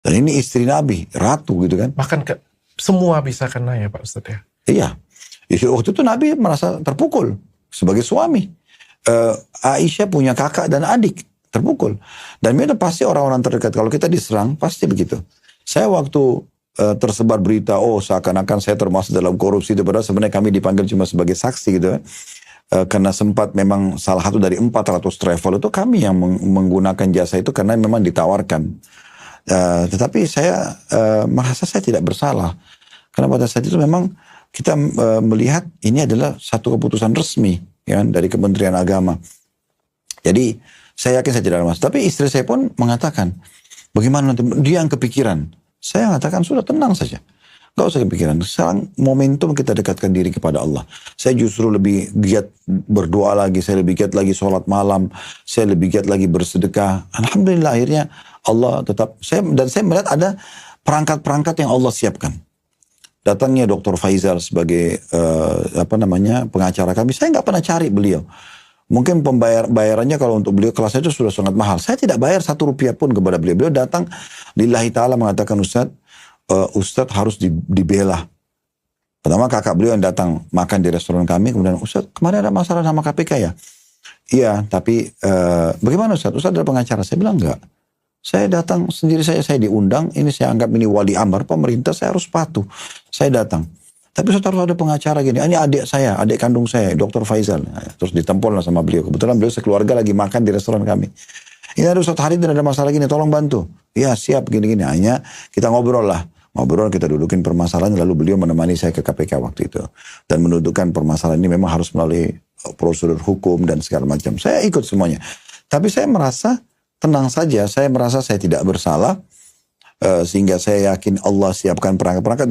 Dan ini istri Nabi, ratu gitu kan. Bahkan semua bisa kena ya Pak Ustadz ya? Iya. Waktu itu Nabi merasa terpukul sebagai suami. Aisyah punya kakak dan adik, terpukul. Dan itu pasti orang-orang terdekat. Kalau kita diserang, pasti begitu. Saya waktu tersebar berita, seakan-akan saya termasuk dalam korupsi, itu padahal sebenarnya kami dipanggil cuma sebagai saksi gitu kan. Karena sempat memang salah satu dari 400 travel itu kami yang menggunakan jasa itu karena memang ditawarkan. Tetapi saya merasa saya tidak bersalah. Karena pada saat itu memang kita melihat ini adalah satu keputusan resmi ya, dari Kementerian Agama. Jadi saya yakin saya tidak ada masalah. Tapi istri saya pun mengatakan, bagaimana nanti dia yang kepikiran. Saya mengatakan sudah tenang saja. Gak usah kepikiran. Sekarang momentum kita dekatkan diri kepada Allah. Saya justru lebih giat berdoa lagi. Saya lebih giat lagi sholat malam. Saya lebih giat lagi bersedekah. Alhamdulillah akhirnya Allah tetap. Dan saya melihat ada perangkat-perangkat yang Allah siapkan. Datangnya Dr. Faizal sebagai pengacara kami. Saya nggak pernah cari beliau. Mungkin bayarannya kalau untuk beliau kelasnya itu sudah sangat mahal. Saya tidak bayar 1 rupiah pun kepada beliau. Beliau datang lillahi ta'ala mengatakan, Ustadz harus dibela. Pertama kakak beliau yang datang makan di restoran kami. Kemudian, Ustadz kemarin ada masalah sama KPK ya? Iya, tapi bagaimana Ustadz? Ustadz ada pengacara? Saya bilang enggak. Saya datang sendiri saya diundang. Ini saya anggap ini wali amar pemerintah. Saya harus patuh. Saya datang. Tapi Ustadz harus ada pengacara gini. Ini adik saya, adik kandung saya, Dr. Faizal. Terus ditempol lah sama beliau. Kebetulan beliau sekeluarga lagi makan di restoran kami. Ini ada Ustadz Harid dan ada masalah gini, tolong bantu. Iya siap gini-gini. Hanya kita ngobrol lah. Ngobrol, kita dudukin permasalahan, lalu beliau menemani saya ke KPK waktu itu. Dan mendudukan permasalahan ini memang harus melalui prosedur hukum dan segala macam. Saya ikut semuanya. Tapi saya merasa tenang saja. Saya merasa saya tidak bersalah. Sehingga saya yakin Allah siapkan perangkat-perangkat.